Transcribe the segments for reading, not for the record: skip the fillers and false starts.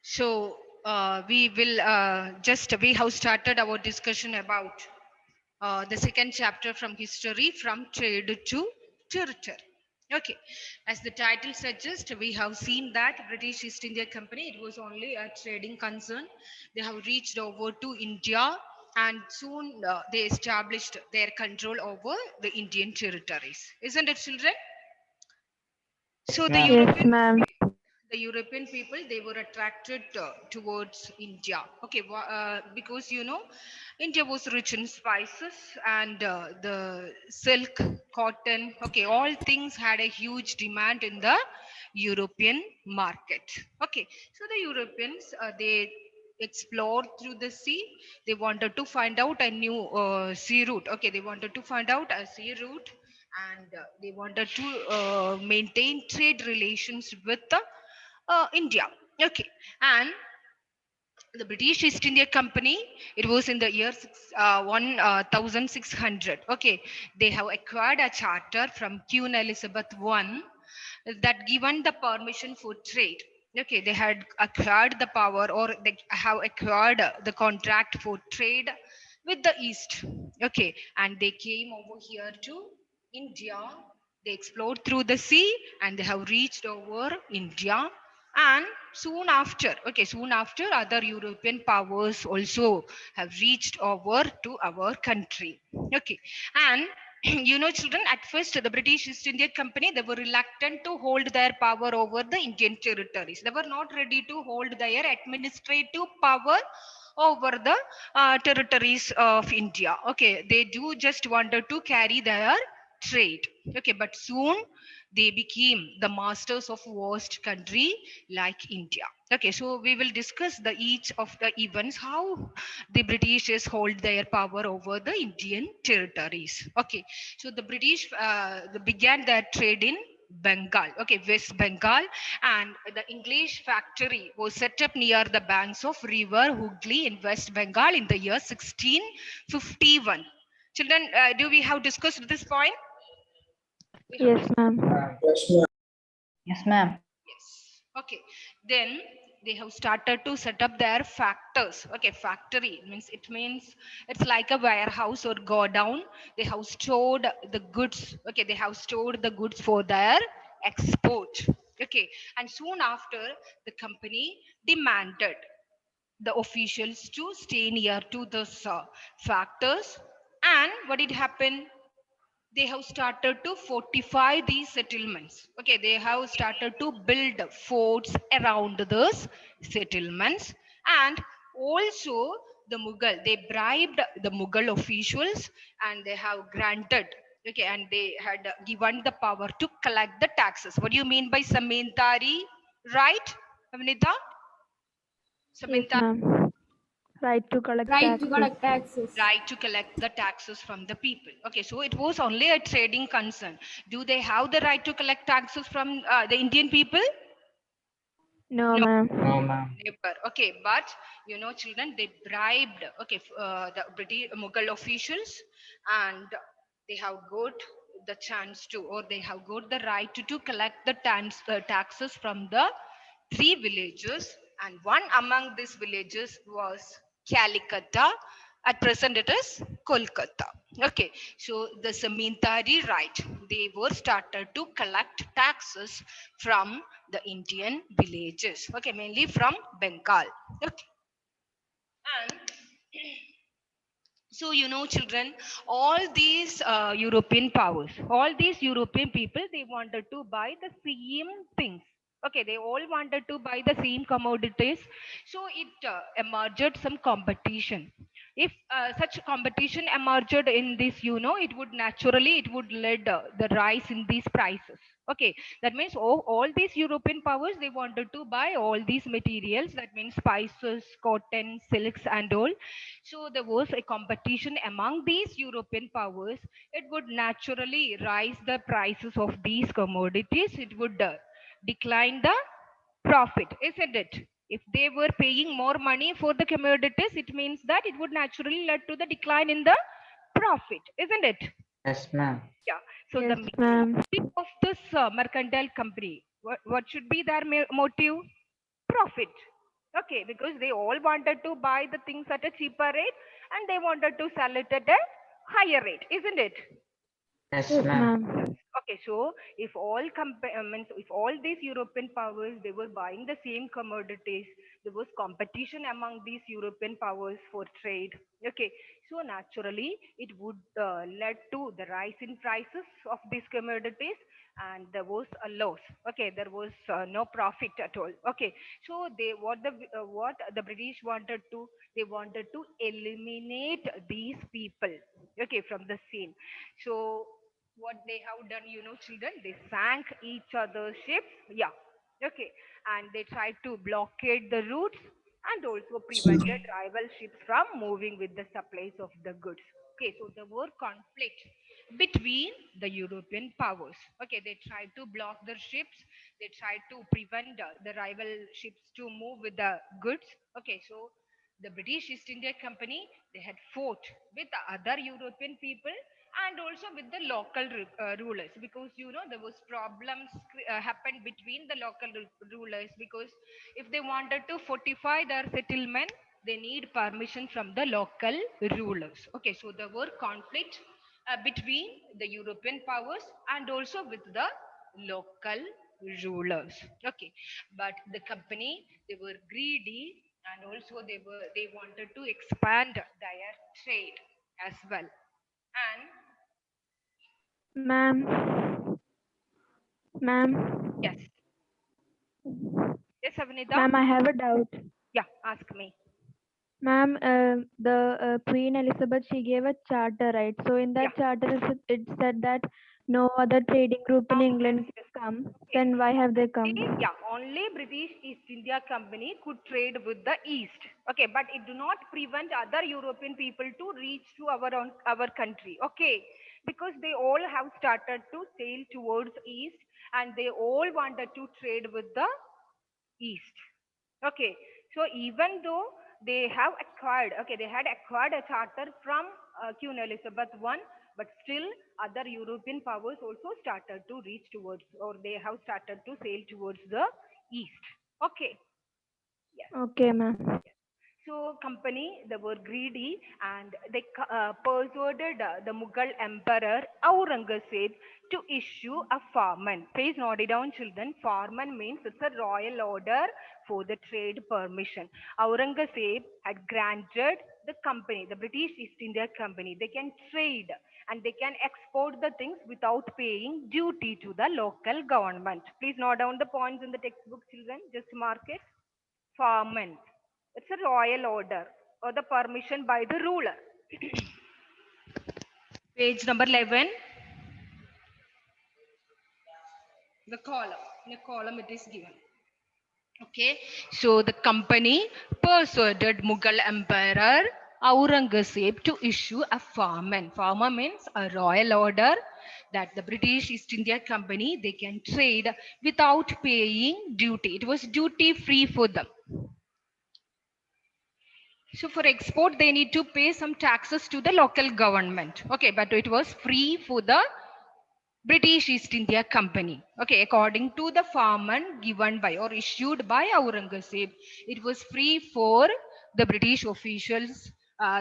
So we have started our discussion about the second chapter from history, from trade to territory. Okay, as the title suggests, we have seen that British East India Company, it was only a trading concern. They have reached over to India, and soon they established their control over the Indian territories. Isn't it, children? So Yes, ma'am. Yes, ma'am. the European people, they were attracted towards India. Okay, because India was rich in spices and the silk, cotton. Okay, all things had a huge demand in the European market. Okay, so the Europeans, they explored through the sea. They wanted to find out a new sea route. Okay, they wanted to find out a sea route, and they wanted to maintain trade relations with India. Okay, and the British East India Company, it was in the year 1600. Okay, they have acquired a charter from Queen Elizabeth I that given the permission for trade. Okay, they had acquired the power, or they have acquired the contract for trade with the East. Okay, and they came over here to India. They explored through the sea and they have reached over India. And soon after, other European powers also have reached over to our country. Okay, and children, at first the British East India Company, they were reluctant to hold their power over the Indian territories. They were not ready to hold their administrative power over the territories of India. Okay, they do just wanted to carry their trade. Okay, but soon they became the masters of vast country like India. Okay, so we will discuss the each of the events, how the Britishers hold their power over the Indian territories. Okay, so the British began their trade in Bengal, okay, West Bengal, and the English factory was set up near the banks of River Hooghly in West Bengal in the year 1651. Children, do we have discussed this point? We have Yes, discussed. ma'am. Yes, ma'am. Yes. Okay. Then they have started to set up their factors. Okay, factory means it's like a warehouse or go down. They have stored the goods. Okay, they have stored the goods for their export. Okay, and soon after, the company demanded the officials to stay near to the factors. And what did happen? They have started to fortify these settlements. Okay, they have started to build forts around those settlements. And also the Mughal, they bribed the Mughal officials, and they have granted, okay, and they had given the power to collect the taxes. What do you mean by samintari, right, Avinita? Yes, Samintari, ma'am. Right to collect Right to taxes. collect taxes. right to collect the taxes from the people. Okay, so it was only a trading concern. Do they have the right to collect taxes from the Indian people? No, No, ma'am. No, ma'am. never. Okay, but children, they bribed, okay, the British Mughal officials, and they have got the chance to, or they have got the right to collect the taxes from the three villages, and one among these villages was Calicut. At present, it is Kolkata. Okay, so the Zamindari right, they were started to collect taxes from the Indian villages. Okay, mainly from Bengal. Okay, and so children, all these European people, they wanted to buy the same things. Okay, they all wanted to buy the same commodities. So it emerged some competition. If such competition emerged in this, it would naturally, it would lead the rise in these prices. Okay, that means all these European powers, they wanted to buy all these materials. That means spices, cotton, silks, and all. So there was a competition among these European powers. It would naturally rise the prices of these commodities. It would decline the profit, isn't it? If they were paying more money for the commodities, it means that it would naturally lead to the decline in the profit, isn't it? Yes, ma'am. Yeah. So the Yes, main ma'am. objective of this mercantile company, What should be their motive? Profit. Okay, because they all wanted to buy the things at a cheaper rate and they wanted to sell it at a higher rate, isn't it? Yes, Yes, ma'am. ma'am. Okay, so if all means if all these European powers they were buying the same commodities, there was competition among these European powers for trade. Okay, so naturally it would led to the rise in prices of these commodities, and there was a loss. Okay, there was no profit at all. Okay, so they what the British wanted to, they wanted to eliminate these people. Okay, from the scene. So what they have done, children, they sank each other's ships. Yeah. Okay. And they tried to blockade the routes and also prevented rival ships from moving with the supplies of the goods. Okay, so there were conflict between the European powers. Okay, they tried to block the ships, they tried to prevent the rival ships to move with the goods. Okay, so the British East India Company, they had fought with the other European people and also with the local rulers, because there was problems happened between the local rulers, because if they wanted to fortify their settlement they need permission from the local rulers. Okay, so there were conflict between the European powers and also with the local rulers. Okay, but the company, they were greedy and also they wanted to expand their trade as well. And Ma'am. Ma'am. yes, yes, Avanida. Ma'am, I have a doubt. Yeah, ask me. Ma'am, the Queen Elizabeth, she gave a charter, right? So in Yeah. that charter, it said that no other trading group in England Yes, can come. yes. Then why have they come? Yeah, only British East India Company could trade with the East. Okay, but it do not prevent other European people to reach to our country. Okay, because they all have started to sail towards East and they all wanted to trade with the East. Okay, so even though they have acquired, okay, they had acquired a charter from Queen Elizabeth I, but still other European powers also started to reach towards, or they have started to sail towards the East. Okay, yes. Okay, ma'am. So company, they were greedy and they persuaded the Mughal emperor Aurangzeb to issue a farman. Please note it down, children. Farman means it's a royal order for the trade permission. Aurangzeb had granted the company, the British East India Company, they can trade and they can export the things without paying duty to the local government. Please note down the points in the textbook, children. Just mark it. Farman. It's a royal order or the permission by the ruler. Page number 11. The column. In a column it is given. Okay. So the company persuaded Mughal Emperor Aurangzeb to issue a farman. Farman means a royal order that the British East India Company, they can trade without paying duty. It was duty free for them. So for export, they need to pay some taxes to the local government. Okay, but it was free for the British East India Company. Okay, according to the farman given by or issued by Aurangzeb, it was free for the British officials.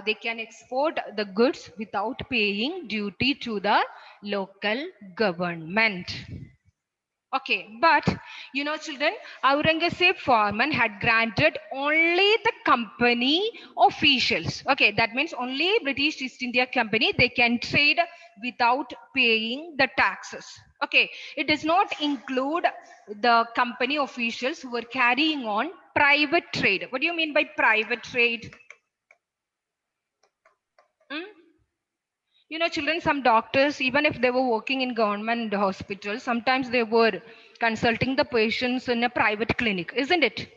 They can export the goods without paying duty to the local government. Okay, but children, Aurangzeb Farman had granted only the company officials. Okay, that means only British East India Company, they can trade without paying the taxes. Okay, it does not include the company officials who were carrying on private trade. What do you mean by private trade? Children, some doctors, even if they were working in government hospitals, sometimes they were consulting the patients in a private clinic, isn't it?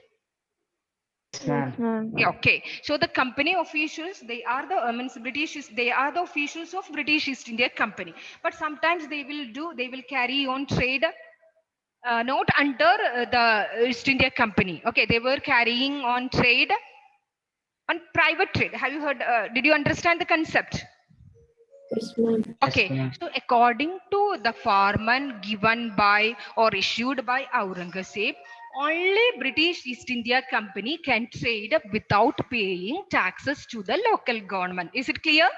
Yes, ma'am. Yeah, okay. So the company officials, they are they are the officials of British East India Company. But sometimes they will carry on trade not under the East India Company. Okay, they were carrying on trade on private trade. Have you heard? Did you understand the concept? Yes, ma'am. Okay, so according to the farman given by or issued by Aurangzeb, only British East India Company can trade without paying taxes to the local government. Is it clear?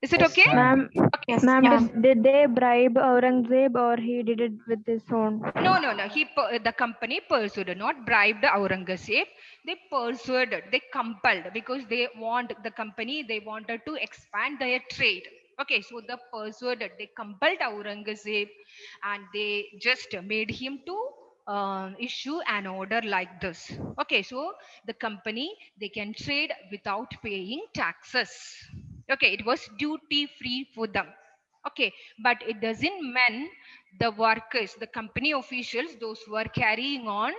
Is it okay? Ma'am, Okay. ma'am, Yeah. did they bribe Aurangzeb or he did it with his own? No. The company persuaded, not bribed Aurangzeb. They persuaded, they compelled because they wanted to expand their trade. Okay, so the persuaded, they compelled Aurangzeb and they just made him to issue an order like this. Okay, so the company, they can trade without paying taxes. Okay, it was duty free for them. Okay, but it doesn't mean the workers, the company officials, those who are carrying on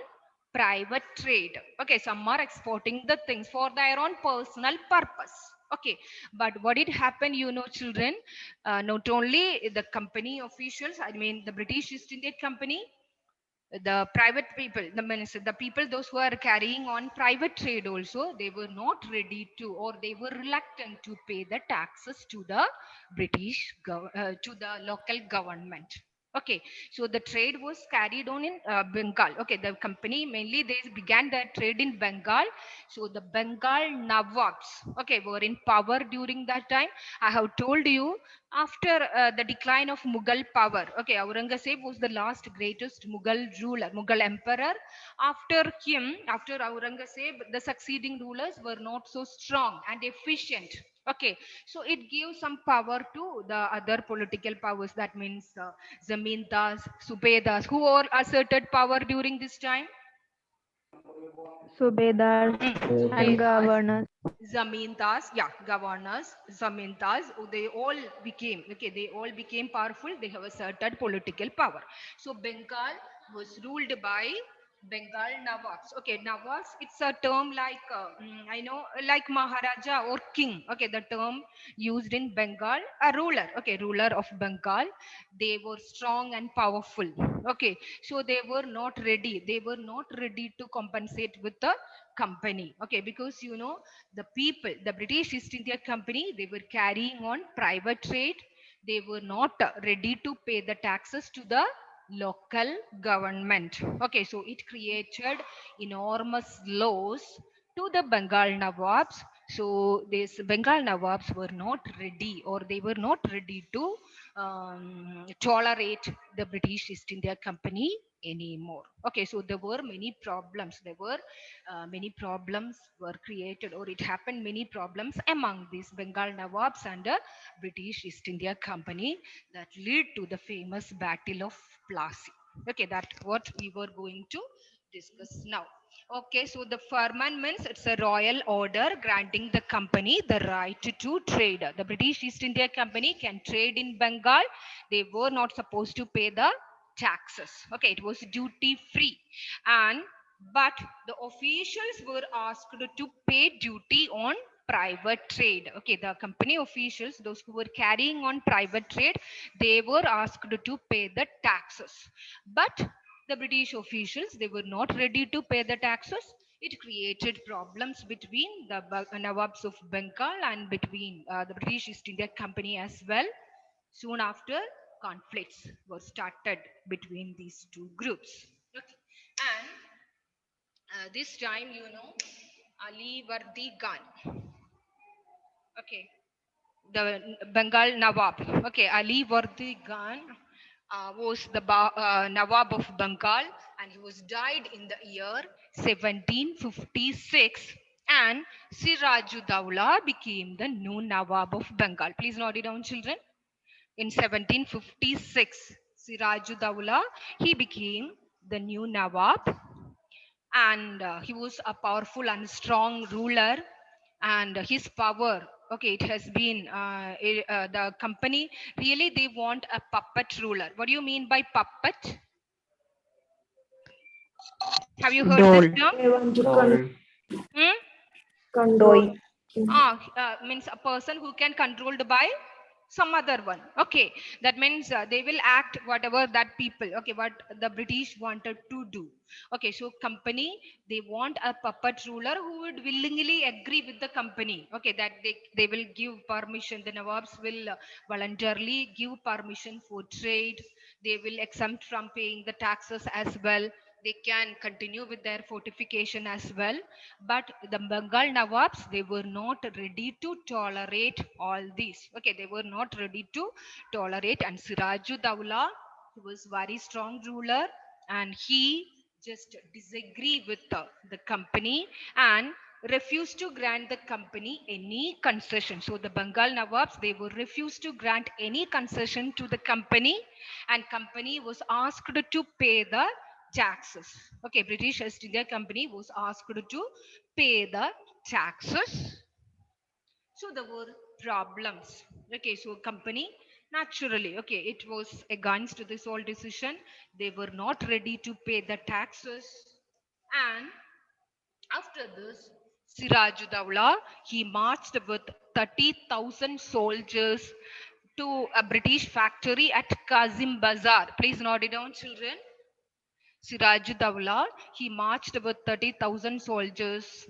private trade. Okay, some are exporting the things for their own personal purpose. Okay, but what did happen, children, not only the company officials, I mean the British East India Company, the private people, the people, those who are carrying on private trade also, they were not ready to, or they were reluctant to pay the taxes to the to the local government. Okay, so the trade was carried on in Bengal. Okay, the company mainly they began their trade in Bengal. So the Bengal Nawabs, okay, were in power during that time. I have told you, after the decline of Mughal power, okay, Aurangzeb was the last greatest Mughal ruler, Mughal emperor. After him, after Aurangzeb, the succeeding rulers were not so strong and efficient. Okay, so it gives some power to the other political powers. That means Zamindars, Subedas, who all asserted power during this time. Subedars and governors. Zamindars, yeah, governors, zamindars, they all became, okay, they all became powerful. They have a certain political power. So Bengal was ruled by Bengal Nawabs. Okay, Nawabs, it's a term like, I know, like Maharaja or king. Okay, the term used in Bengal, a ruler. Okay, ruler of Bengal. They were strong and powerful. Okay, so they were not ready. They were not ready to compensate with the company. Okay, because the people, the British East India Company, they were carrying on private trade. They were not ready to pay the taxes to the local government. Okay, so it created enormous loss to the Bengal Nawabs. So these Bengal Nawabs were not ready, or they were not ready to tolerate the British East India Company anymore. Okay, so there were many problems. There were many problems were created, or it happened many problems among these Bengal Nawabs and the British East India Company that lead to the famous Battle of Plassey. Okay, that's what we were going to discuss now. Okay, so the firman means it's a royal order granting the company the right to trade. The British East India Company can trade in Bengal. They were not supposed to pay the taxes. Okay, it was duty free, and but the officials were asked to pay duty on private trade. Okay, the company officials, those who were carrying on private trade, they were asked to pay the taxes, but the British officials, they were not ready to pay the taxes. It created problems between the Nawabs of Bengal and between the British East India Company as well. Soon after, conflicts were started between these two groups. Okay. And this time, Ali Vardi Khan. Okay, the Bengal Nawab. Okay, Ali Vardi Khan was the Nawab of Bengal, and he was died in the year 1756. And Sirajuddaula became the new Nawab of Bengal. Please note it down, children. In 1756, Sirajuddaula, he became the new Nawab, and he was a powerful and strong ruler, and his power, okay, it has been the company, really they want a puppet ruler. What do you mean by puppet? Have you heard this term? They want to Hmm? control. Means a person who can controlled by some other one. Okay, that means they will act whatever that people, okay, what the British wanted to do. Okay, so company, they want a puppet ruler who would willingly agree with the company. Okay, that they will give permission. The Nawabs will voluntarily give permission for trade. They will exempt from paying the taxes as well. They can continue with their fortification as well. But the Bengal Nawabs, they were not ready to tolerate all this. Okay, they were not ready to tolerate. And Sirajuddaula, he was very strong ruler, and he just disagree with the company and refused to grant the company any concession. So the Bengal Nawabs, they were refused to grant any concession to the company, and company was asked to pay the taxes. Okay, British East India Company was asked to pay the taxes. So there were problems. Okay, so company, naturally, okay, it was against this whole decision. They were not ready to pay the taxes. And after this, Sirajuddaula, he marched with 30,000 soldiers to a British factory at Kazim Bazar. Please note it down, children. Sirajuddaula, he marched with 30,000 soldiers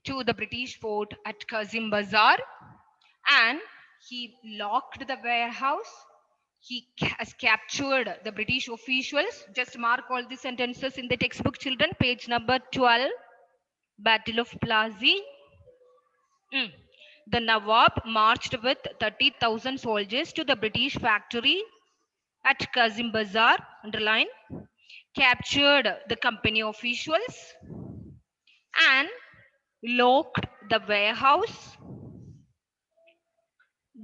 to the British fort at Kazim Bazar, and he locked the warehouse. He has captured the British officials. Just mark all the sentences in the textbook, children. Page number 12, Battle of Plassey. The Nawab marched with 30,000 soldiers to the British factory at Kazim Bazar, underline, captured the company officials and locked the warehouse,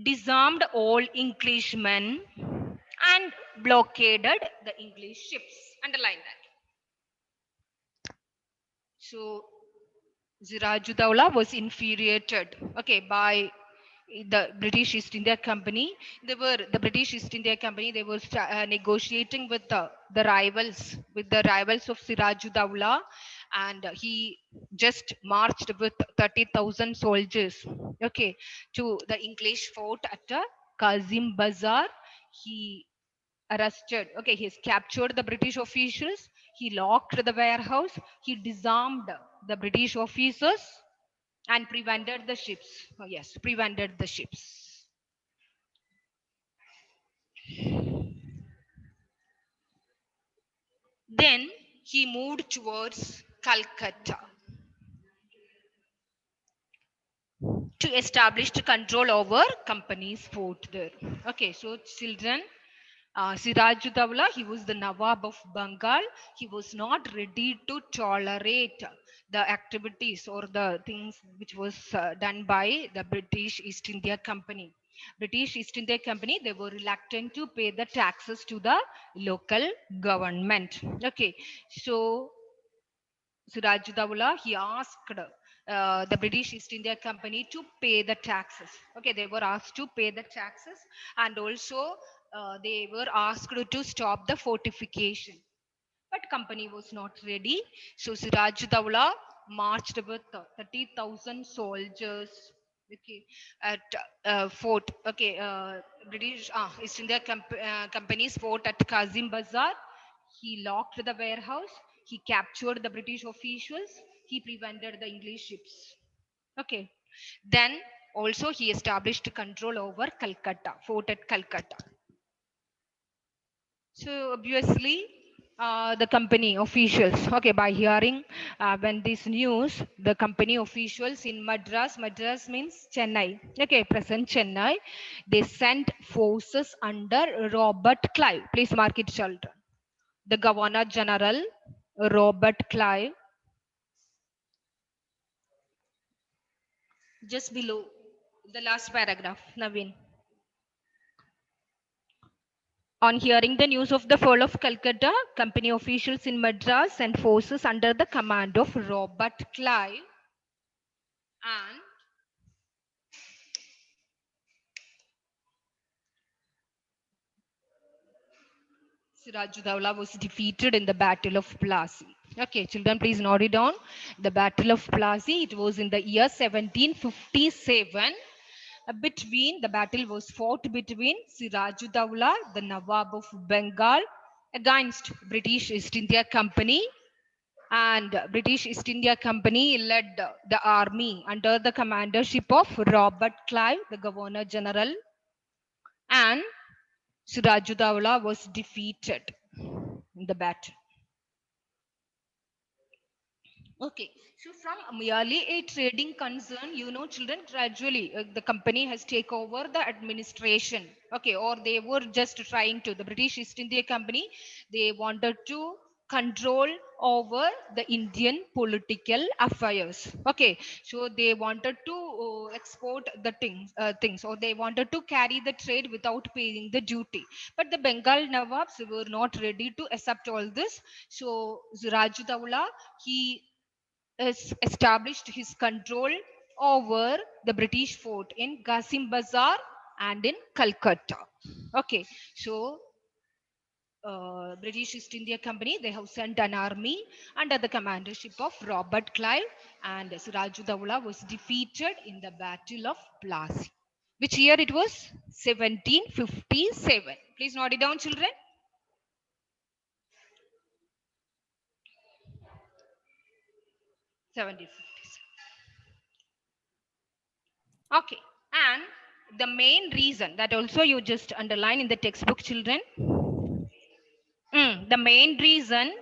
disarmed all Englishmen and blockaded the English ships. Underline that. So Sirajuddaula was infuriated, okay, by the British East India Company. The British East India Company, they were negotiating with the rivals, of Sirajuddaula, and he just marched with 30,000 soldiers, okay, to the English fort at Kazim Bazar. He arrested, okay, he's captured the British officials, he locked the warehouse, he disarmed the British officers and prevented the ships. Oh, yes, prevented the ships. Then he moved towards Calcutta to establish control over company's fort there. Okay, so children, Sirajuddaula, he was the Nawab of Bengal. He was not ready to tolerate the activities or the things which was done by the British East India Company. British East India Company, they were reluctant to pay the taxes to the local government. Okay, so Sirajuddaula, he asked the British East India Company to pay the taxes. Okay, they were asked to pay the taxes, and also they were asked to stop the fortification. But company was not ready. So Sirajuddaula marched with 30,000 soldiers, okay, at fort. Okay, British East India Company's fort at Kazim Bazar. He locked the warehouse. He captured the British officials. He prevented the English ships. Okay. Then also he established control over Calcutta, fort at Calcutta. So obviously, the company officials, okay, by hearing when this news, the company officials in Madras means Chennai, okay, present Chennai, they sent forces under Robert Clive. Please mark it, children. The Governor General Robert Clive, just below the last paragraph, Naveen. On hearing the news of the fall of Calcutta, company officials in Madras sent forces under the command of Robert Clive, and Sirajuddaula was defeated in the Battle of Plassey. Okay, children, please note it down. The Battle of Plassey, it was in the year 1757. The battle was fought between Sirajuddaulah, the Nawab of Bengal, against British East India Company, and British East India Company led the army under the commandership of Robert Clive, the Governor General, and Sirajuddaulah was defeated in the battle. Okay, so from merely a trading concern, children, gradually the company has taken over the administration. Okay, or they were just trying to, the British East India Company, they wanted to control over the Indian political affairs. Okay, so they wanted to export the things, or they wanted to carry the trade without paying the duty. But the Bengal Nawabs were not ready to accept all this. So Sirajuddaulah, he established his control over the British fort in Qasim Bazar and in Calcutta. Okay, so British East India Company, they have sent an army under the commandership of Robert Clive, and Sirajuddaulah was defeated in the Battle of Plassey. Which year it was? 1757. Please note it down, children. 1757. Okay, and the main reason that also you just underline in the textbook, children. The main reason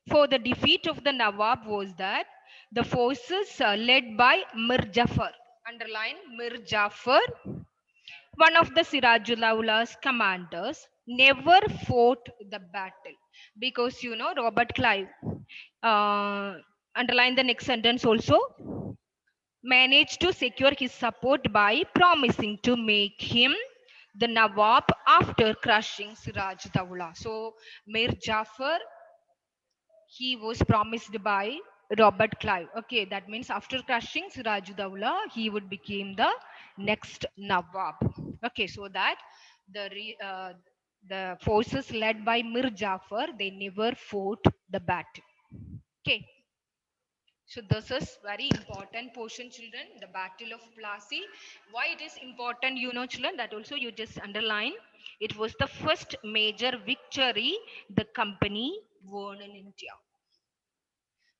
for the defeat of the Nawab was that the forces led by Mir Jafar, underline Mir Jafar, one of the Sirajuddaullah's commanders, never fought the battle because Robert Clive, underline the next sentence also, managed to secure his support by promising to make him the Nawab after crushing Sirajuddaulah. So Mir Jafar, he was promised by Robert Clive. Okay, that means after crushing Sirajuddaulah, he would become the next Nawab. Okay, so that the forces led by Mir Jafar, they never fought the battle. Okay. So this is very important portion, children, the Battle of Plassey. Why it is important, children, that also you just underline. It was the first major victory the company won in India.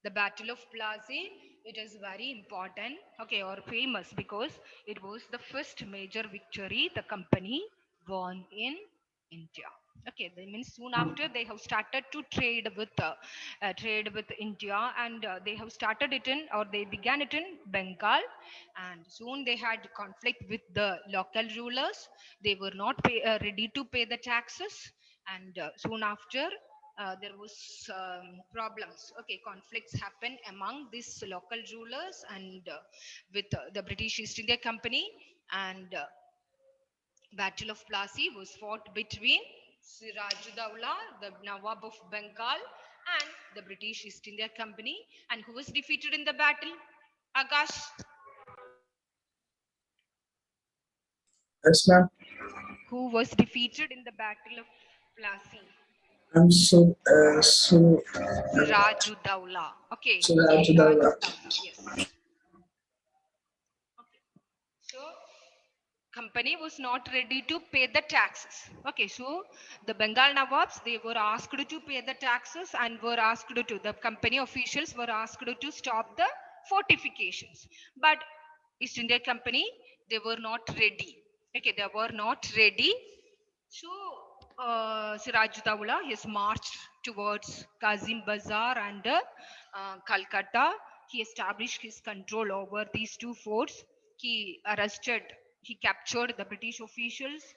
The Battle of Plassey, it is very important, okay, or famous because it was the first major victory the company won in India. Okay, that means soon after they have started to trade with India, and they have started it in, or they began it in Bengal, and soon they had conflict with the local rulers. They were not ready to pay the taxes, and soon after there was problems. Okay, conflicts happen among these local rulers and with the British East India Company, and Battle of Plassey was fought between Sirajuddaulah, the Nawab of Bengal, and the British East India Company. And who was defeated in the battle? Akash? Yes, ma'am. Who was defeated in the Battle of Plassey? I'm Sirajuddaulah. Okay. Sirajuddaulah. Yes. Okay. So company was not ready to pay the taxes. Okay, so the Bengal Nawabs, they were asked to pay the taxes and were asked to, the company officials were asked to stop the fortifications. But East India Company, they were not ready. Okay, they were not ready. So Sirajuddaulah has marched towards Kazim Bazar and Calcutta. He established his control over these two forts. He captured the British officials.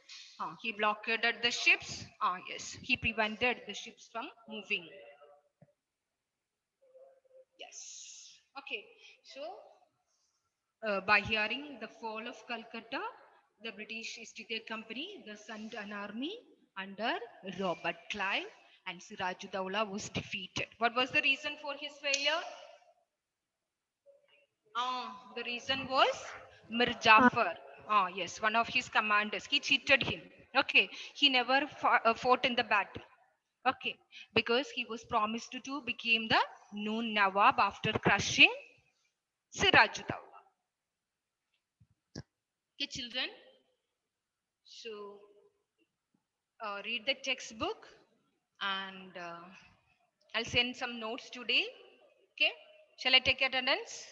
He blockaded the ships. Yes, he prevented the ships from moving. Yes. Okay. So, by hearing the fall of Calcutta, the British East India Company, they sent an army under Robert Clive, and Sirajuddaulah was defeated. What was the reason for his failure? The reason was Mir Jafar. Yes, one of his commanders. He cheated him. Okay, he never fought in the battle. Okay, because he was promised to become the new Nawab after crushing Sirajuddaulah. Okay, children. So read the textbook, and I'll send some notes today. Okay. Shall I take attendance?